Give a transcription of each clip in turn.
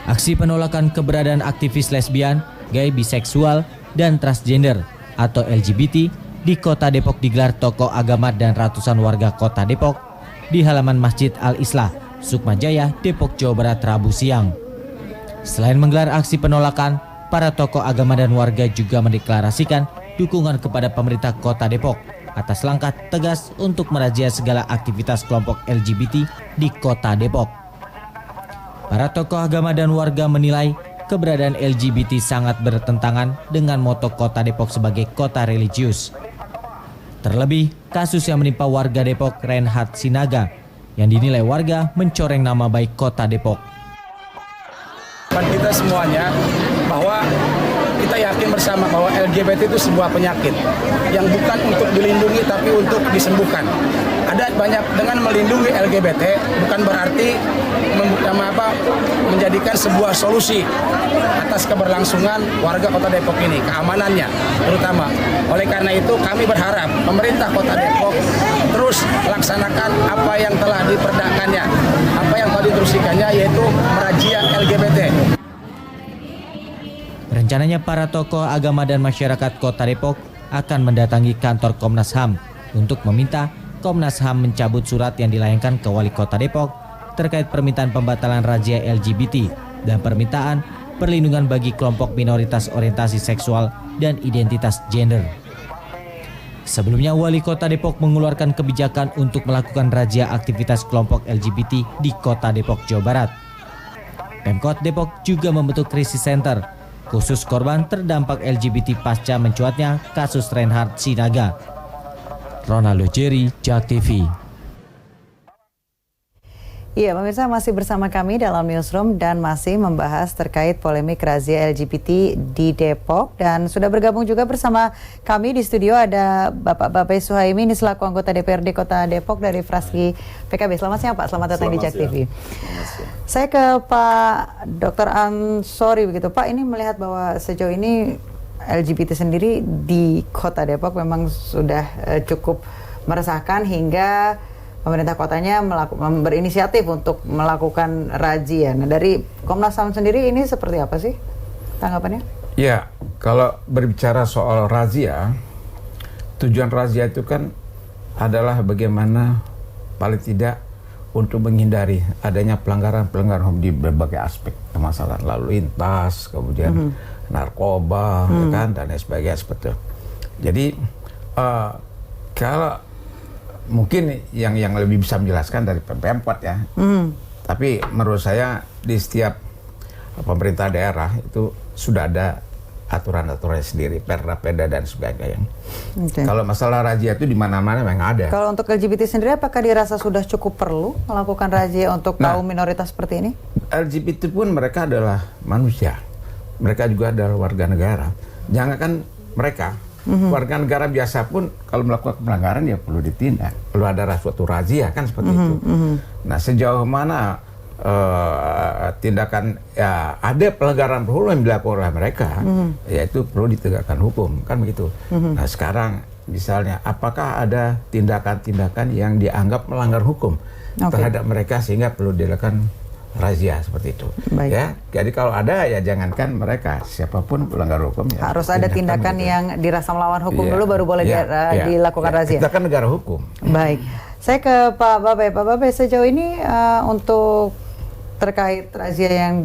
Aksi penolakan keberadaan aktivis lesbian, gay, biseksual, dan transgender atau LGBT di Kota Depok digelar tokoh agama dan ratusan warga Kota Depok di halaman Masjid Al-Islah, Sukmajaya, Depok, Jawa Barat, Rabu siang. Selain menggelar aksi penolakan, para tokoh agama dan warga juga mendeklarasikan dukungan kepada pemerintah Kota Depok atas langkah tegas untuk merazia segala aktivitas kelompok LGBT di Kota Depok. Para tokoh agama dan warga menilai keberadaan LGBT sangat bertentangan dengan moto Kota Depok sebagai kota religius. Terlebih, kasus yang menimpa warga Depok Reinhard Sinaga yang dinilai warga mencoreng nama baik Kota Depok. Kita semuanya bahwa kita yakin bersama bahwa LGBT itu sebuah penyakit yang bukan untuk dilindungi tapi untuk disembuhkan. Ada banyak dengan melindungi LGBT bukan berarti menjadikan sebuah solusi atas keberlangsungan warga Kota Depok ini, keamanannya terutama. Oleh karena itu kami berharap pemerintah Kota Depok terus laksanakan apa yang telah diperdakannya, apa yang telah diinstruksikannya, yaitu merazia LGBT. Rencananya para tokoh agama dan masyarakat Kota Depok akan mendatangi kantor Komnas HAM untuk meminta Komnas HAM mencabut surat yang dilayangkan ke Wali Kota Depok terkait permintaan pembatalan razia LGBT dan permintaan perlindungan bagi kelompok minoritas orientasi seksual dan identitas gender. Sebelumnya, Wali Kota Depok mengeluarkan kebijakan untuk melakukan razia aktivitas kelompok LGBT di Kota Depok, Jawa Barat. Pemkot Depok juga membentuk krisis center khusus korban terdampak LGBT pasca mencuatnya kasus Reinhard Sinaga. Ronaldo Jerry, JAK TV. Iya, pemirsa masih bersama kami dalam Newsroom dan masih membahas terkait polemik razia LGBT di Depok. Dan sudah bergabung juga bersama kami di studio ada Bapak Babe Suhaimi, ini selaku anggota DPRD Kota Depok dari fraksi PKB. Selamat siang Pak, selamat datang di JAK TV. Saya ke Pak Dr. Ansori begitu. Pak, ini melihat bahwa sejauh ini LGBT sendiri di Kota Depok memang sudah cukup meresahkan hingga pemerintah kotanya berinisiatif untuk melakukan razia. Nah, dari Komnas HAM sendiri ini seperti apa sih tanggapannya? Ya, kalau berbicara soal razia, tujuan razia itu kan adalah bagaimana paling tidak untuk menghindari adanya pelanggaran-pelanggaran HAM di berbagai aspek, permasalahan lalu lintas, kemudian narkoba, ya kan, dan sebagainya seperti itu. Jadi kalau mungkin yang lebih bisa menjelaskan dari Pemkot ya, tapi menurut saya di setiap pemerintah daerah itu sudah ada aturan-aturannya sendiri, perda dan sebagainya. Okay. Kalau masalah razia itu di mana-mana memang ada. Kalau untuk LGBT sendiri, apakah dirasa sudah cukup perlu melakukan razia untuk kaum minoritas seperti ini? LGBT pun mereka adalah manusia. Mereka juga adalah warga negara. Jangankan mereka, warga negara biasa pun kalau melakukan pelanggaran ya perlu ditindak. Perlu ada suatu razia kan seperti itu. Nah, sejauh mana tindakan ya ada pelanggaran hukum yang dilakukan oleh mereka, yaitu perlu ditegakkan hukum kan begitu. Nah, sekarang misalnya apakah ada tindakan-tindakan yang dianggap melanggar hukum terhadap mereka sehingga perlu dilakukan razia seperti itu. Baik. Ya, jadi kalau ada ya jangankan mereka, siapapun pelanggar hukum ya harus ada tindakan gitu, yang dirasa melawan hukum dulu baru boleh dilakukan razia. Kita kan negara hukum. Baik, saya ke Pak Babe. Pak Babe, sejauh ini untuk terkait razia yang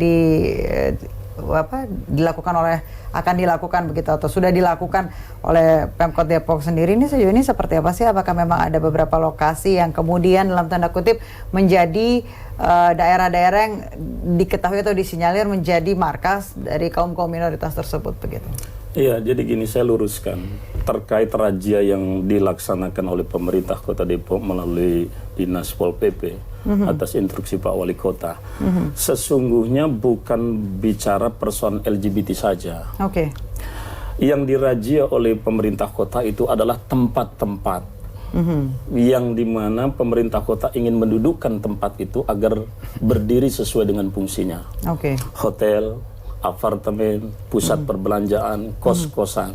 akan dilakukan begitu atau sudah dilakukan oleh Pemkot Depok sendiri, ini sejauh ini seperti apa sih? Apakah memang ada beberapa lokasi yang kemudian dalam tanda kutip menjadi daerah-daerah yang diketahui atau disinyalir menjadi markas dari kaum minoritas tersebut begitu? Iya, jadi gini, saya luruskan terkait razia yang dilaksanakan oleh pemerintah Kota Depok melalui Dinas Pol PP atas instruksi Pak Wali Kota. Sesungguhnya bukan bicara persoalan LGBT saja. Oke. Yang dirazia oleh pemerintah kota itu adalah tempat-tempat yang dimana pemerintah kota ingin mendudukkan tempat itu agar berdiri sesuai dengan fungsinya. Oke. Hotel, apartemen, pusat perbelanjaan, kos-kosan.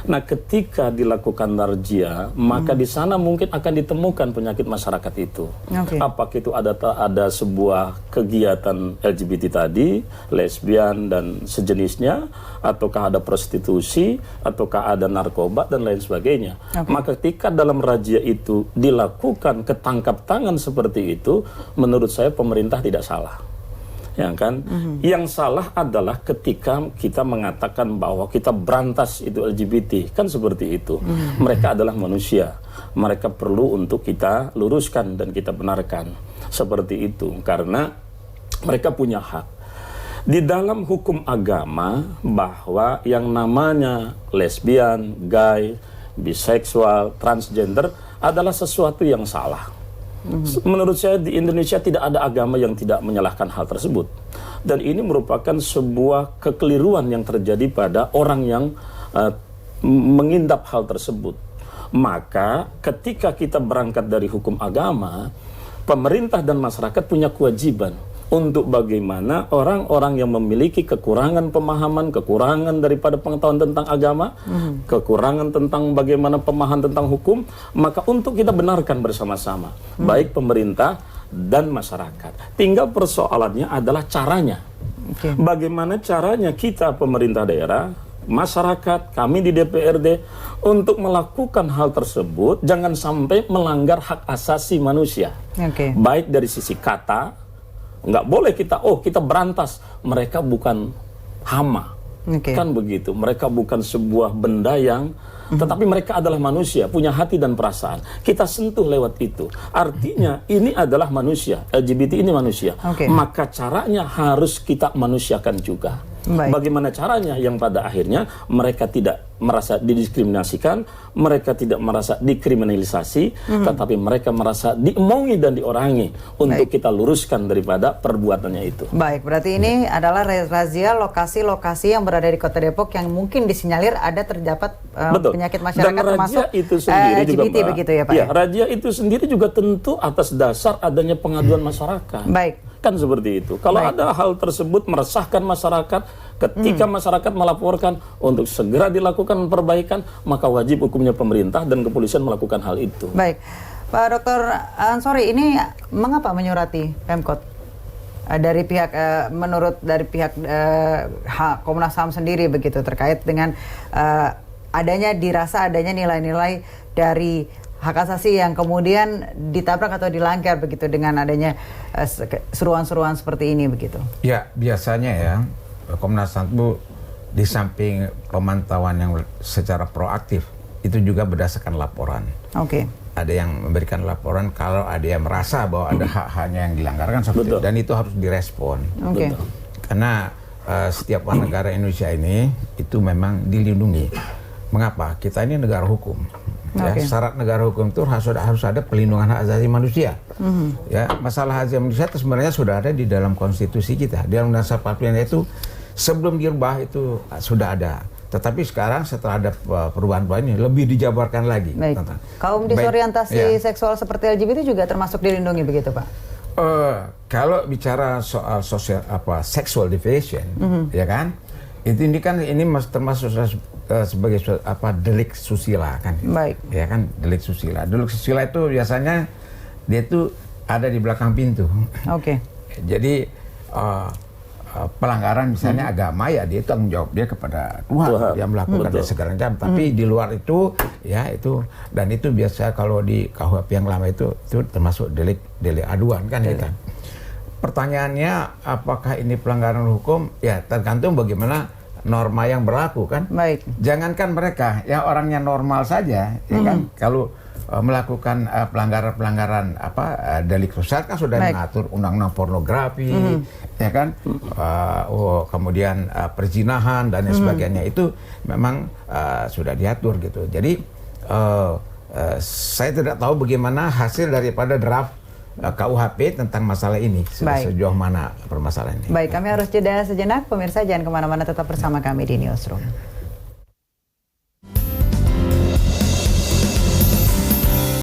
Nah, ketika dilakukan razia, maka di sana mungkin akan ditemukan penyakit masyarakat itu. Apakah itu ada sebuah kegiatan LGBT tadi, lesbian dan sejenisnya, ataukah ada prostitusi, ataukah ada narkoba dan lain sebagainya. Maka ketika dalam razia itu dilakukan ketangkap tangan seperti itu, menurut saya pemerintah tidak salah. Ya kan? Yang salah adalah ketika kita mengatakan bahwa kita berantas itu LGBT, kan seperti itu. Mereka adalah manusia, mereka perlu untuk kita luruskan dan kita benarkan seperti itu, karena mereka punya hak. Di dalam hukum agama bahwa yang namanya lesbian, gay, biseksual, transgender adalah sesuatu yang salah. Menurut saya di Indonesia tidak ada agama yang tidak menyalahkan hal tersebut, dan ini merupakan sebuah kekeliruan yang terjadi pada orang yang mengindap hal tersebut. Maka ketika kita berangkat dari hukum agama, pemerintah dan masyarakat punya kewajiban untuk bagaimana orang-orang yang memiliki kekurangan pemahaman, kekurangan daripada pengetahuan tentang agama, kekurangan tentang bagaimana pemahaman tentang hukum, maka untuk kita benarkan bersama-sama, baik pemerintah dan masyarakat. Tinggal persoalannya adalah caranya. Bagaimana caranya kita pemerintah daerah, masyarakat, kami di DPRD untuk melakukan hal tersebut, jangan sampai melanggar hak asasi manusia. Baik dari sisi kata, nggak boleh kita berantas, mereka bukan hama, kan begitu, mereka bukan sebuah benda yang, tetapi mereka adalah manusia, punya hati dan perasaan, kita sentuh lewat itu, artinya ini adalah manusia, LGBT ini manusia, maka caranya harus kita manusiakan juga. Bagaimana caranya? Yang pada akhirnya mereka tidak merasa didiskriminasikan, mereka tidak merasa dikriminalisasi, tetapi mereka merasa diomongi dan diorangi untuk kita luruskan daripada perbuatannya itu. Baik, berarti ini adalah razia lokasi-lokasi yang berada di Kota Depok yang mungkin disinyalir ada terdapat penyakit masyarakat, dan termasuk itu sendiri LGBT juga, begitu ya Pak? Ya, razia itu sendiri juga tentu atas dasar adanya pengaduan masyarakat. Kan seperti itu. Kalau ada hal tersebut meresahkan masyarakat, ketika masyarakat melaporkan untuk segera dilakukan perbaikan, maka wajib hukumnya pemerintah dan kepolisian melakukan hal itu. Baik, Pak Dr. Ansori, ini mengapa menyurati Pemkot dari pihak menurut dari pihak Komnas HAM sendiri begitu terkait dengan adanya nilai-nilai dari hak asasi yang kemudian ditabrak atau dilanggar begitu dengan adanya seruan-seruan seperti ini begitu? Ya, biasanya ya Komnas HAM itu di samping pemantauan yang secara proaktif itu juga berdasarkan laporan. Ada yang memberikan laporan kalau ada yang merasa bahwa ada hak-haknya yang dilanggarkan seperti itu, dan itu harus direspon. Karena setiap warga negara Indonesia ini itu memang dilindungi. Mengapa? Kita ini negara hukum. Ya, syarat negara hukum itu harus ada pelindungan hak asasi manusia. Ya, masalah hak asasi manusia itu sebenarnya sudah ada di dalam konstitusi kita. Di dalam Undang-Undang 45 itu sebelum dirubah itu sudah ada. Tetapi sekarang setelah ada perubahan-perubahan ini lebih dijabarkan lagi. Kaum disorientasi seksual seperti LGBT juga termasuk dilindungi begitu Pak? Kalau bicara soal sexual deviation, ya kan? Ini termasuk sebagai delik susila kan? Ya kan, delik susila. Delik susila itu biasanya dia itu ada di belakang pintu. Jadi pelanggaran misalnya agama, ya dia tanggung jawab dia kepada Tuhan, dia melakukan segala macam. Tapi di luar itu, ya itu, dan itu biasa kalau di KUHP yang lama itu termasuk delik aduan kan, gitu. Pertanyaannya, apakah ini pelanggaran hukum? Ya tergantung bagaimana norma yang berlaku kan. Jangankan mereka, ya orangnya normal saja, ya kan. Kalau melakukan pelanggaran delik sosial kan sudah mengatur undang-undang pornografi, ya kan. Kemudian perzinahan dan sebagainya itu memang sudah diatur gitu. Jadi saya tidak tahu bagaimana hasil daripada draft KUHP tentang masalah ini, sejauh mana permasalahan ini. Baik, kami harus jeda sejenak. Pemirsa jangan kemana-mana, tetap bersama kami di Newsroom.